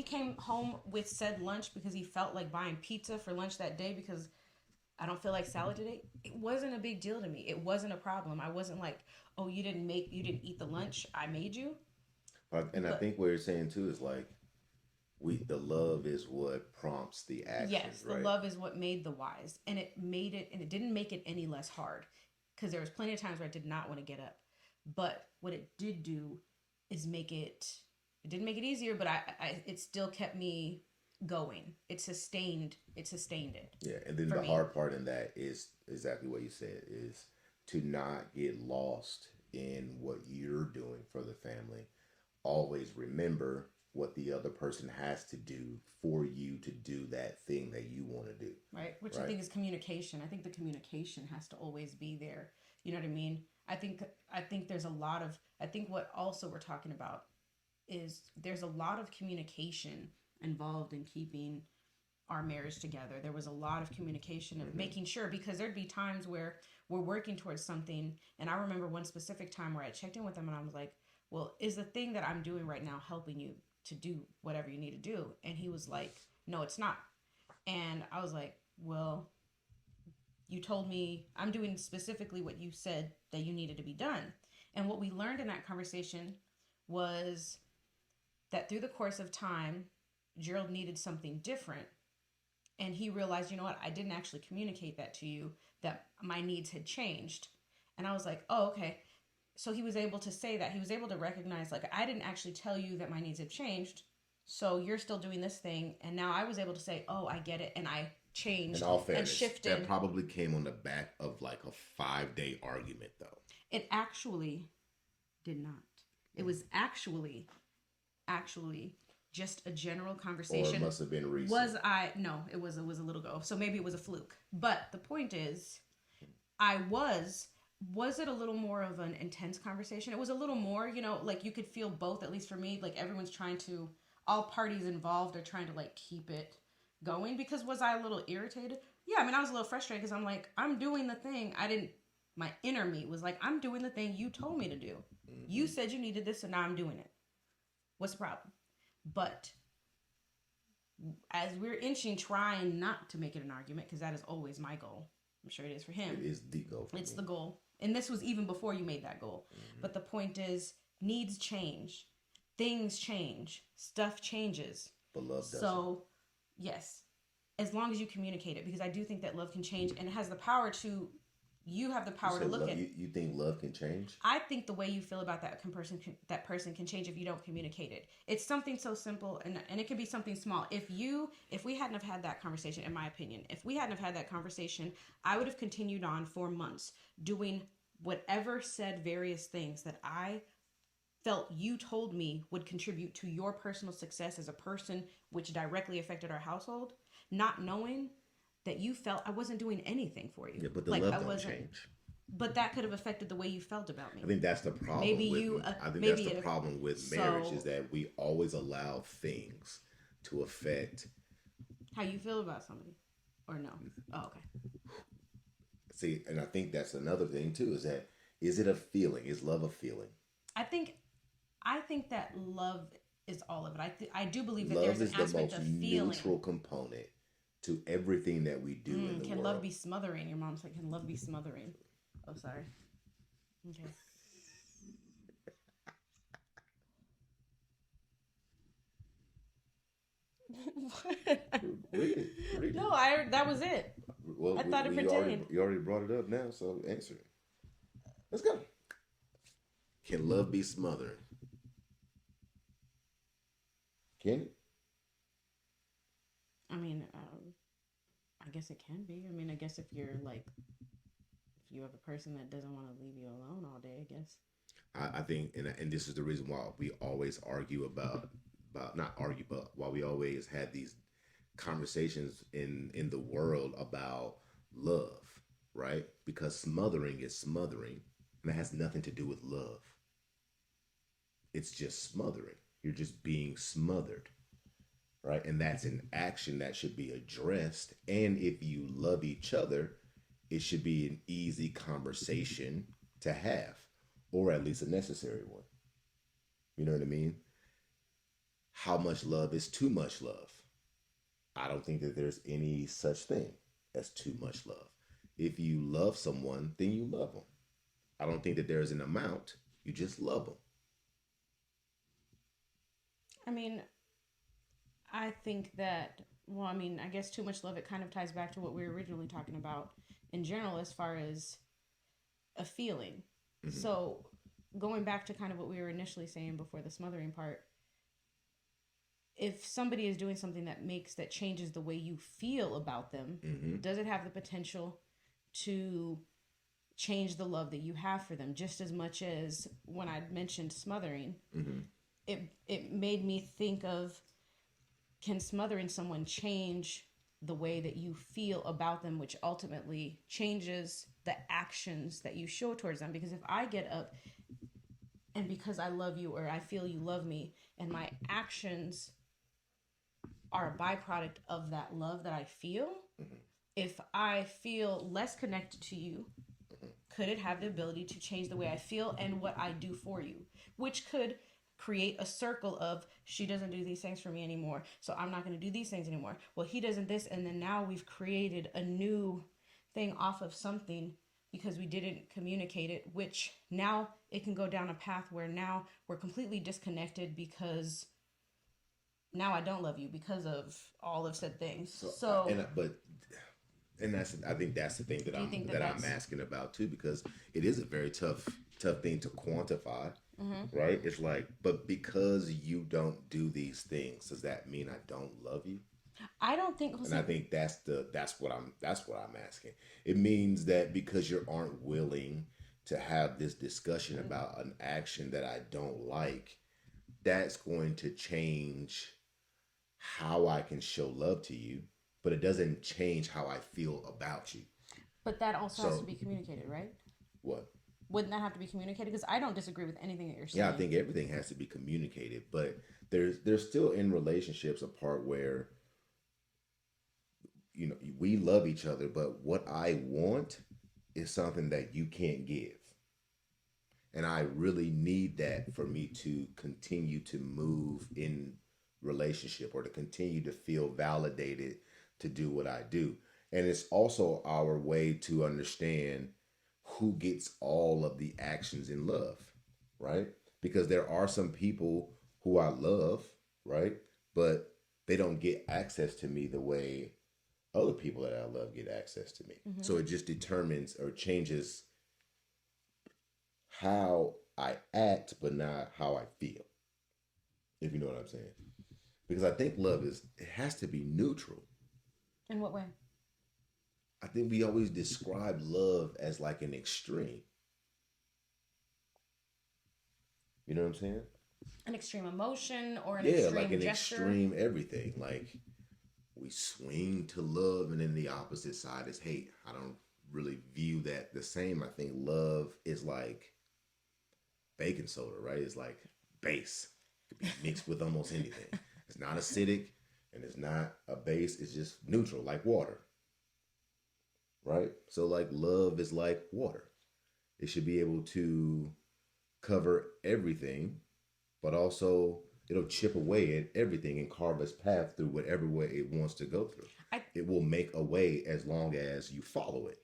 A: came home with said lunch because he felt like buying pizza for lunch that day because I don't feel like salad today, it wasn't a big deal to me. It wasn't a problem. I wasn't like, oh, you didn't eat the lunch I made you.
B: And I
A: But
B: think what you're saying too is like, the love is what prompts the action,
A: yes, the
B: right?
A: love is what made the wise, and it didn't make it any less hard, because there was plenty of times where I did not want to get up. But what it did do is it didn't make it easier, but it still kept me going. It sustained it
B: Yeah, and then
A: for
B: the
A: me.
B: hard part in that is exactly what you said, is to not get lost in what you're doing for the family. Always remember what the other person has to do for you to do that thing that you want to do,
A: Right, which I
B: right?
A: think is communication. I think the communication has to always be there. You know what I mean? I think there's a lot of, I think what also we're talking about is there's a lot of communication involved in keeping our marriage together. There was a lot of communication of
B: Mm-hmm.
A: making sure, because there'd be times where we're working towards something, and I remember one specific time where I checked in with him and I was like, well, is the thing that I'm doing right now helping you to do whatever you need to do? And he was like, no, it's not. And I was like, well, you told me I'm doing specifically what you said that you needed to be done. And what we learned in that conversation was that through the course of time, Gerald needed something different. And he realized, you know what, I didn't actually communicate that to you, that my needs had changed. And I was like, oh, okay. So he was able to say that. He was able to recognize, like, I didn't actually tell you that my needs have changed. So you're still doing this thing. And now I was able to say, oh, I get it. And I
B: In
A: changed
B: all
A: and
B: fairness, that
A: shifted.
B: probably came on the back of like a 5 day argument, though.
A: It actually did not. It was actually just a general
B: Or it
A: conversation.
B: must have been recent.
A: Was I No, it was a little ago. So maybe it was a fluke. But the point is, I was it a little more of an intense conversation? It was a little more, like you could feel both, at least for me, like everyone's trying to, all parties involved are trying to like keep it going. Because was I a little irritated? Yeah, I mean, I was a little frustrated because I'm like, I'm doing the thing. My inner me was like, I'm doing the thing you told me to do. You
B: Mm-hmm.
A: said you needed this, so now I'm doing it. What's the problem? But as we're inching, trying not to make it an argument, because that is always my goal. I'm sure it is for him.
B: It is the goal for
A: It's
B: me.
A: the goal. And this was even before you made that goal.
B: Mm-hmm.
A: But the point is, needs change, things change, stuff changes.
B: But love doesn't.
A: So, yes, as long as you communicate it, because I do think that love can change and it has the power to. You have the power to look
B: love,
A: at.
B: You think love can change?
A: I think the way you feel about that person can change if you don't communicate it. It's something so simple, and it can be something small. If we hadn't have had that conversation, in my opinion, if we hadn't have had that conversation, I would have continued on for months doing whatever said various things that I felt you told me would contribute to your personal success as a person, which directly affected our household, not knowing that you felt I wasn't doing anything for you.
B: Yeah, but the love don't change.
A: But that could have affected the way you felt about me.
B: I think that's the problem. I think that's the problem with marriage is that we always allow things to affect
A: how you feel about somebody, or no? Oh, okay.
B: See, and I think that's another thing too. Is it a feeling? Is love a feeling?
A: I think that love is all of it. I do believe that
B: love
A: there's an aspect of feeling.
B: Love is the most neutral component to everything that we do in the world.
A: Can love be smothering? Your mom said, "Can love be smothering?" Oh, sorry. Okay. What? Read it. No, that was it.
B: Well,
A: I thought it pertained.
B: You already brought it up now, so answer it. Let's go. Can love be smothering? Can it?
A: I mean, I guess it can be. I mean, I guess if you have a person that doesn't want to leave you alone all day, I guess.
B: I think, and this is the reason why we always argue about not argue, but why we always have these conversations in the world about love, right? Because smothering is smothering, and it has nothing to do with love. It's just smothering. You're just being smothered, right? And that's an action that should be addressed. And if you love each other, it should be an easy conversation to have, or at least a necessary one. You know what I mean? How much love is too much love? I don't think that there's any such thing as too much love. If you love someone, then you love them. I don't think that there's an amount. You just love them.
A: I mean, I think that, well, I mean, I guess too much love, it kind of ties back to what we were originally talking about in general as far as a feeling. Mm-hmm. So going back to kind of what we were initially saying before the smothering part, if somebody is doing something that changes the way you feel about them, mm-hmm. does it have the potential to change the love that you have for them? Just as much as when I mentioned smothering, mm-hmm. it made me think of, can smothering someone change the way that you feel about them, which ultimately changes the actions that you show towards them? Because if I get up and because I love you or I feel you love me and my actions are a byproduct of that love that I feel, mm-hmm. if I feel less connected to you, mm-hmm. could it have the ability to change the way I feel and what I do for you? Which could create a circle of, she doesn't do these things for me anymore, so I'm not going to do these things anymore. Well, he doesn't this, and then now we've created a new thing off of something because we didn't communicate it, which now it can go down a path where now we're completely disconnected because now I don't love you because of all of said things.
B: I think that's the thing that I'm asking about too, because it is a very tough thing to quantify, mm-hmm. right? It's like, but because you don't do these things, does that mean I don't love you?
A: I don't think.
B: And I think that's what I'm asking. It means that because you aren't willing to have this discussion mm-hmm. about an action that I don't like, that's going to change how I can show love to you, but it doesn't change how I feel about you.
A: But that also has to be communicated, right?
B: What?
A: Wouldn't that have to be communicated? Because I don't disagree with anything that you're saying.
B: Yeah, I think everything has to be communicated, but there's still in relationships a part where, you know, we love each other, but what I want is something that you can't give. And I really need that for me to continue to move in relationship or to continue to feel validated to do what I do. And it's also our way to understand who gets all of the actions in love, right? Because there are some people who I love, right? But they don't get access to me the way other people that I love get access to me.
A: Mm-hmm.
B: So it just determines or changes how I act, but not how I feel, if you know what I'm saying. Because I think love is, it has to be neutral.
A: In what way?
B: I think we always describe love as like an extreme. You know what I'm saying?
A: An extreme emotion or an
B: Yeah, like
A: extreme
B: an
A: gesture?
B: extreme everything. Like we swing to love and then the opposite side is hate. I don't really view that the same. I think love is like baking soda, right? It's like base. It can be mixed with almost anything. It's not acidic and it's not a base. It's just neutral, like water, right? So like love is like water. It should be able to cover everything, but also it'll chip away at everything and carve its path through whatever way it wants to go through.
A: I,
B: It will make a way as long as you follow it.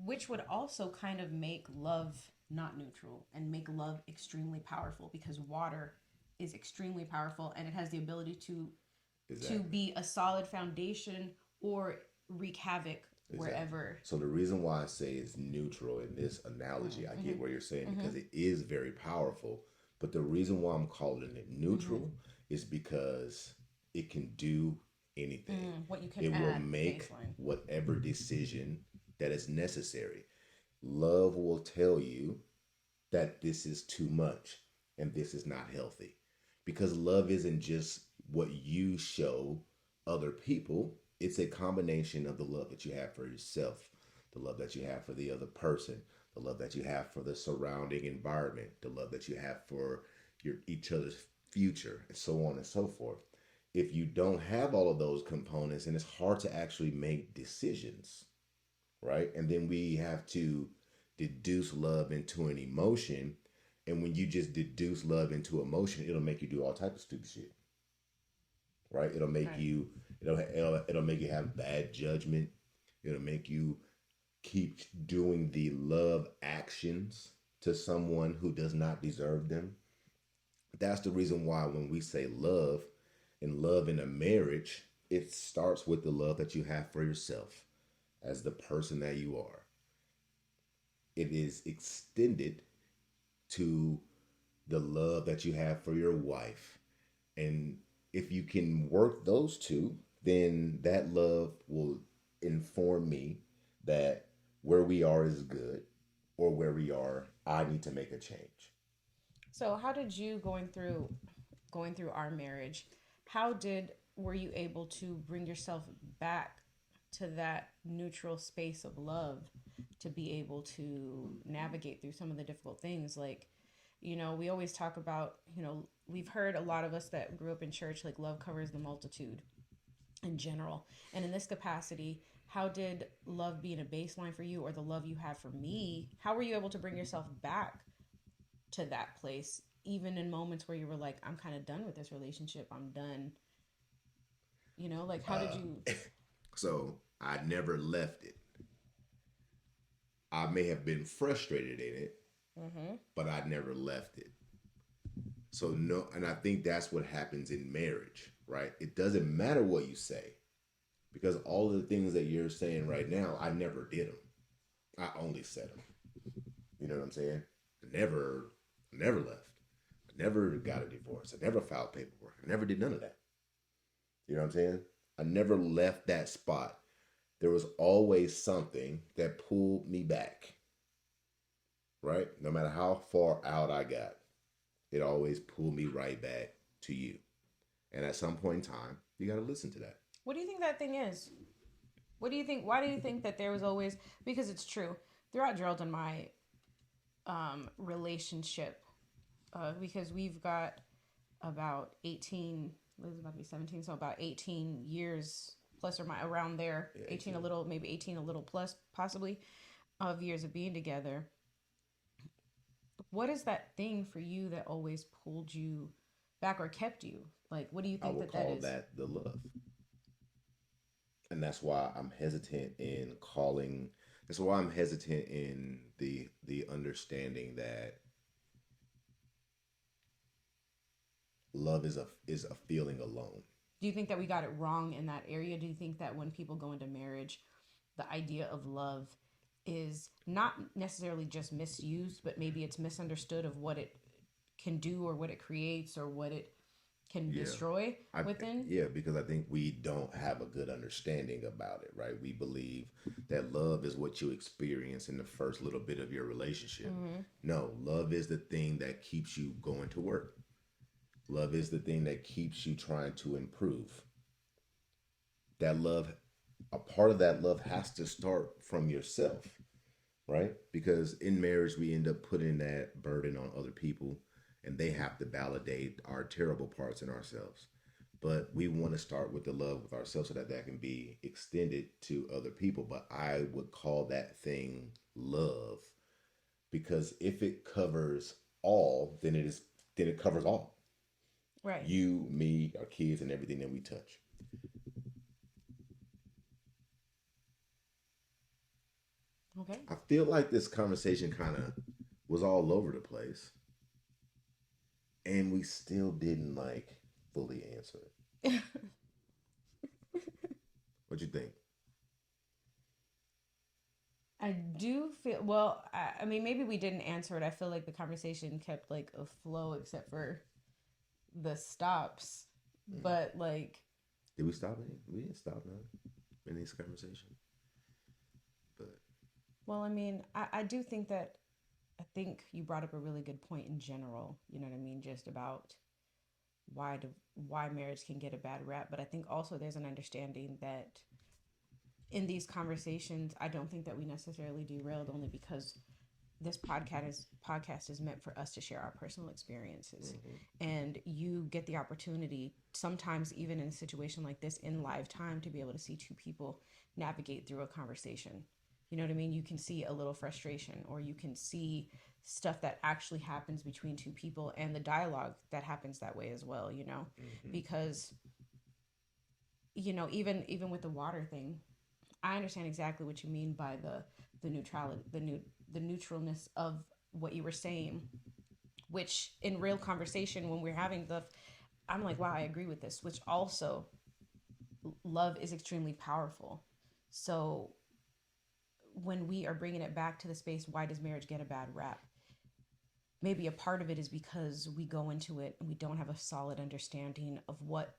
A: which would also kind of make love not neutral and make love extremely powerful because water is extremely powerful and it has the ability to
B: Exactly.
A: be a solid foundation or wreak havoc
B: Exactly.
A: wherever.
B: So the reason why I say it's neutral in this analogy, I
A: Mm-hmm.
B: get what you're saying
A: Mm-hmm.
B: because it is very powerful. But the reason why I'm calling it
A: Mm-hmm.
B: neutral is because it can do anything.
A: What you can
B: It will
A: add
B: make
A: baseline.
B: whatever decision that is necessary. Love will tell you that this is too much and this is not healthy. Because love isn't just what you show other people, it's a combination of the love that you have for yourself, the love that you have for the other person, the love that you have for the surrounding environment, the love that you have for your each other's future, and so on and so forth. If you don't have all of those components, and it's hard to actually make decisions, right? And then we have to deduce love into an emotion. And when you just deduce love into emotion, it'll make you do all type of stupid shit, right? It'll make
A: Right.
B: you it'll make you have bad judgment. It'll make you keep doing the love actions to someone who does not deserve them. That's the reason why when we say love and love in a marriage, it starts with the love that you have for yourself as the person that you are. It is extended to the love that you have for your wife. And if you can work those two, then that love will inform me that where we are is good or where we are, I need to make a change.
A: So how did you going through our marriage, how did were you able to bring yourself back to that neutral space of love to be able to navigate through some of the difficult things? Like, we always talk about, we've heard a lot of us that grew up in church, like love covers the multitude in general. And in this capacity, how did love being a baseline for you, or the love you had for me, how were you able to bring yourself back to that place, even in moments where you were like, I'm kind of done with this relationship, I'm done, like how did
B: Uh,
A: you?
B: so I never left it. I may have been frustrated in it,
A: Mm-hmm.
B: but I never left it. So no, and I think that's what happens in marriage, right? It doesn't matter what you say because all of the things that you're saying right now, I never did them. I only said them. You know what I'm saying? Never left. I never got a divorce. I never filed paperwork. I never did none of that. You know what I'm saying? I never left that spot. There was always something that pulled me back, right? No matter how far out I got, it always pulled me right back to you. And at some point in time, you got to listen to that.
A: What do you think that thing is? What do you think? Why do you think that there was always? Because it's true throughout Gerald and my relationship, because we've got about 18. Liz is about to be 17, so about 18 years plus or minus around there.
B: Yeah,
A: 18 a
B: 18.
A: little, maybe 18 a little plus, possibly, of years of being together. What is that thing for you that always pulled you back or kept you? Like, what do you
B: I
A: think
B: would
A: that that
B: call
A: is?
B: that the love. And that's why I'm hesitant in calling that's why I'm hesitant in the understanding that love is a feeling alone.
A: Do you think that we got it wrong in that area? Do you think that when people go into marriage, the idea of love is not necessarily just misused, but maybe it's misunderstood of what it can do or what it creates or what it can
B: Yeah.
A: destroy
B: I
A: within?
B: yeah, because I think we don't have a good understanding about it, right? We believe that love is what you experience in the first little bit of your relationship.
A: Mm-hmm.
B: No, love is the thing that keeps you going to work. Love is the thing that keeps you trying to improve. That love, a part of that love has to start from yourself, right? Because in marriage, we end up putting that burden on other people and they have to validate our terrible parts in ourselves. But we want to start with the love with ourselves so that that can be extended to other people. But I would call that thing love because if it covers all, then it covers all.
A: Right.
B: You, me, our kids, and everything that we touch.
A: Okay.
B: I feel like this conversation kind of was all over the place, and we still didn't like fully answer it. What you think?
A: I do feel well. I mean, maybe we didn't answer it. I feel like the conversation kept like a flow, except for the stops.
B: Mm.
A: But like,
B: Did we stop it? We didn't stop none in this conversation. But
A: well, I mean, I do think that I think you brought up a really good point in general. You know what I mean? Just about why do why marriage can get a bad rap. But I think also there's an understanding that in these conversations, I don't think that we necessarily derailed only because this podcast is meant for us to share our personal experiences,
B: mm-hmm.
A: and you get the opportunity sometimes even in a situation like this in live time to be able to see two people navigate through a conversation. You know what I mean? You can see a little frustration, or you can see stuff that actually happens between two people and the dialogue that happens that way as well,
B: Mm-hmm.
A: because even with the water thing, I understand exactly what you mean by the neutrality, the neutralness of what you were saying, which in real conversation when we're having I'm like, wow, I agree with this, which also love is extremely powerful. So when we are bringing it back to the space, why does marriage get a bad rap? Maybe a part of it is because we go into it and we don't have a solid understanding of what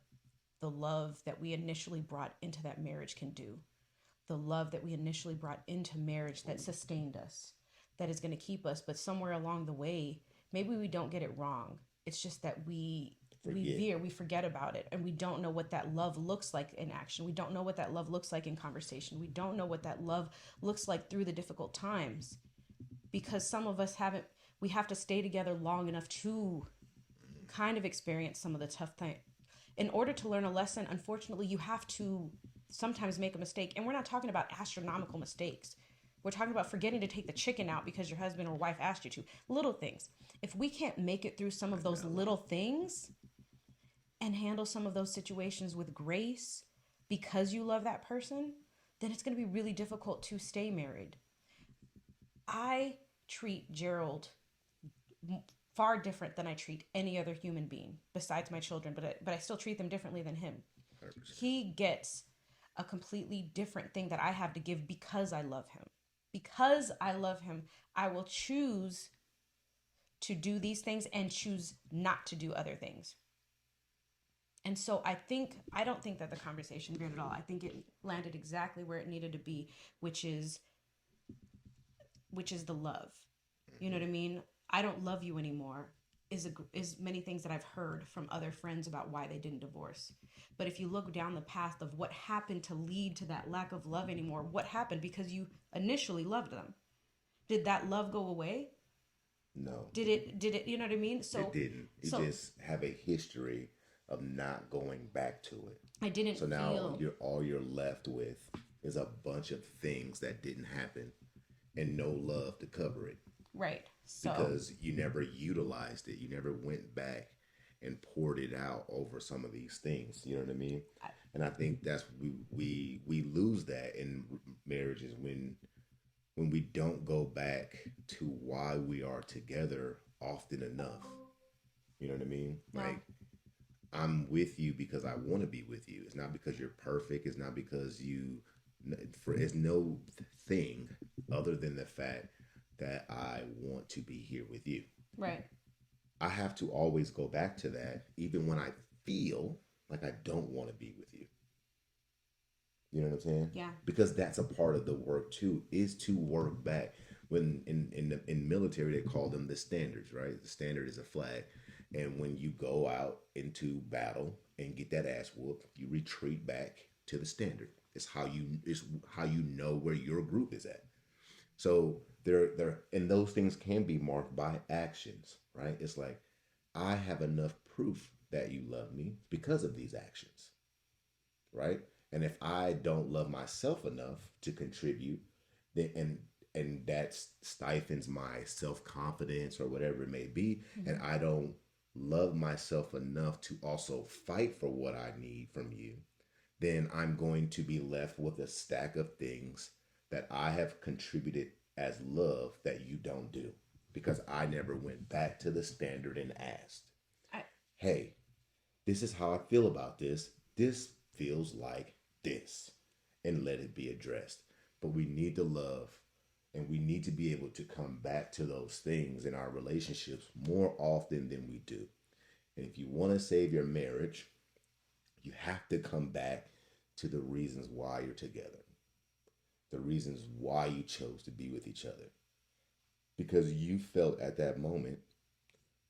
A: the love that we initially brought into that marriage can do, the love that we initially brought into marriage that sustained us, that is going to keep us. But somewhere along the way, maybe we don't get it wrong. It's just that
B: Forget.
A: we forget about it, and we don't know what that love looks like in action. We don't know what that love looks like in conversation. We don't know what that love looks like through the difficult times, because some of us haven't. We have to stay together long enough to kind of experience some of the tough things in order to learn a lesson. Unfortunately, you have to sometimes make a mistake. And we're not talking about astronomical mistakes. We're talking about forgetting to take the chicken out because your husband or wife asked you to. Little things. If we can't make it through some of those little things and handle some of those situations with grace because you love that person, then it's going to be really difficult to stay married. I treat Gerald far different than I treat any other human being besides my children, but I still treat them differently than him.
B: 100%.
A: He gets a completely different thing that I have to give because I love him. Because I love him, I will choose to do these things and choose not to do other things. And so I don't think that the conversation veered at all. I think it landed exactly where it needed to be, which is the love. You know
B: Mm-hmm.
A: what I mean? I don't love you anymore is many things that I've heard from other friends about why they didn't divorce. But if you look down the path of what happened to lead to that lack of love anymore, what happened because you initially loved them? Did that love go away?
B: No,
A: Did it you know what I mean?
B: it
A: So
B: didn't. It
A: so
B: just have a history of not going back to it.
A: I didn't
B: So now
A: feel
B: you're left with is a bunch of things that didn't happen and no love to cover it
A: right. So
B: because you never utilized it. You never went back and poured it out over some of these things. You know what I mean? And I think that's we lose that in marriages when we don't go back to why we are together often enough. You know what I mean?
A: No.
B: Like, I'm with you because I want to be with you. It's not because you're perfect. It's not because it's no thing other than the fact that I want to be here with you.
A: Right.
B: I have to always go back to that, even when I feel like I don't want to be with you. You know what I'm saying?
A: Yeah.
B: Because that's a part of the work too, is to work back. When in military they call them the standards, right? The standard is a flag, and when you go out into battle and get that ass whooped, you retreat back to the standard. It's how you know where your group is at. So there and those things can be marked by actions, right? It's like, I have enough proof that you love me because of these actions, right? And if I don't love myself enough to contribute, then and that stifles my self confidence or whatever it may be, and
A: Mm-hmm.
B: I don't love myself enough to also fight for what I need from you, then I'm going to be left with a stack of things that I have contributed as love that you don't do because I never went back to the standard and asked,
A: I,
B: hey, this is how I feel about this. This feels like this, and let it be addressed. But we need to love and we need to be able to come back to those things in our relationships more often than we do. And if you want to save your marriage, you have to come back to the reasons why you're together, the reasons why you chose to be with each other. Because you felt at that moment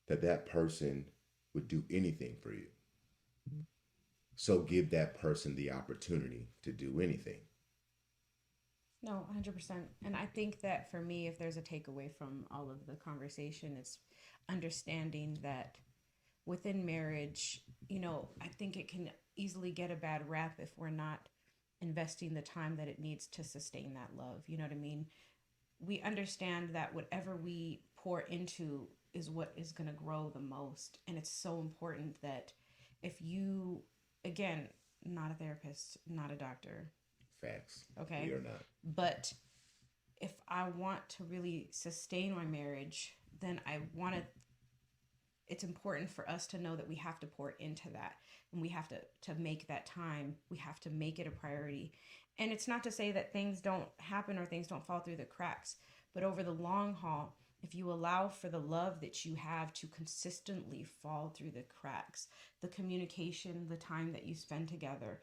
B: that that person would do anything for you. So give that person the opportunity to do anything.
A: no, 100%. And I think that for me, if there's a takeaway from all of the conversation, it's understanding that within marriage, I think it can easily get a bad rap if we're not investing the time that it needs to sustain that love. You know what I mean? We understand that whatever we pour into is what is going to grow the most. And it's so important that if you, again, not a therapist, not a doctor,
B: Facts. We
A: okay?
B: are not.
A: But if I want to really sustain my marriage, then it's important for us to know that we have to pour into that, and we have to make that time, we have to make it a priority. And it's not to say that things don't happen or things don't fall through the cracks, but over the long haul, if you allow for the love that you have to consistently fall through the cracks, the communication, the time that you spend together,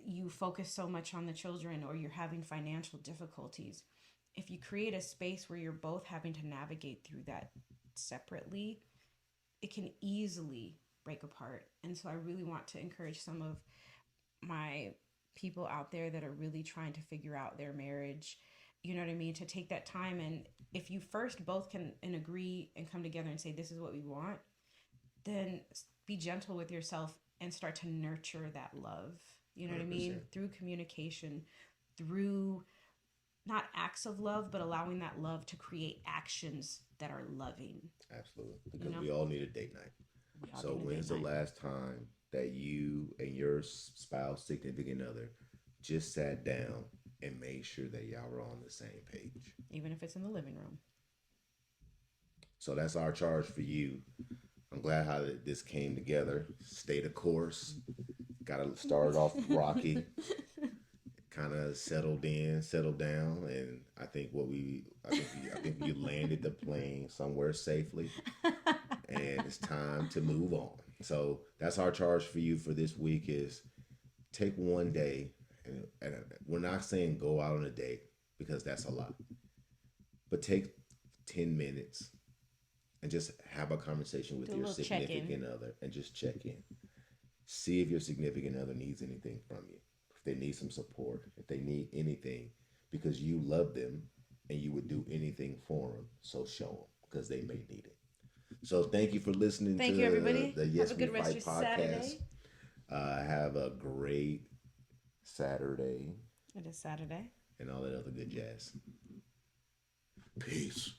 A: you focus so much on the children or you're having financial difficulties, if you create a space where you're both having to navigate through that separately, it can easily break apart. And so I really want to encourage some of my people out there that are really trying to figure out their marriage, you know what I mean, to take that time. And if you first both can and agree and come together and say, this is what we want, then be gentle with yourself and start to nurture that love. You know what I mean?
B: 100%.
A: Through communication, through not acts of love, but allowing that love to create actions that are loving.
B: Absolutely.
A: You
B: Because
A: know,
B: we all need a date night.
A: we all
B: So
A: need a date
B: when's the
A: night.
B: last time that you and your spouse, significant other, just sat down and made sure that y'all were on the same page?
A: Even if it's in the living room.
B: So that's our charge for you. I'm glad how this came together. Stay the course. Got to start off rocky, kind of settled in, settled down, and I think you landed the plane somewhere safely, and it's time to move on. So that's our charge for you for this week: is take one day, and we're not saying go out on a date because that's a lot, but take 10 minutes and just have a conversation with
A: Do a
B: your
A: little check in.
B: significant other and just check in. See if your significant other needs anything from you. If they need some support, if they need anything, because you love them and you would do anything for them. So show them because they may need it. So thank you for listening
A: Thank you,
B: to
A: everybody.
B: the
A: Have
B: Yes
A: a
B: We
A: good rest of
B: Fight
A: your
B: podcast.
A: Saturday.
B: Have a great Saturday
A: It is Saturday.
B: and all that other good jazz. Peace.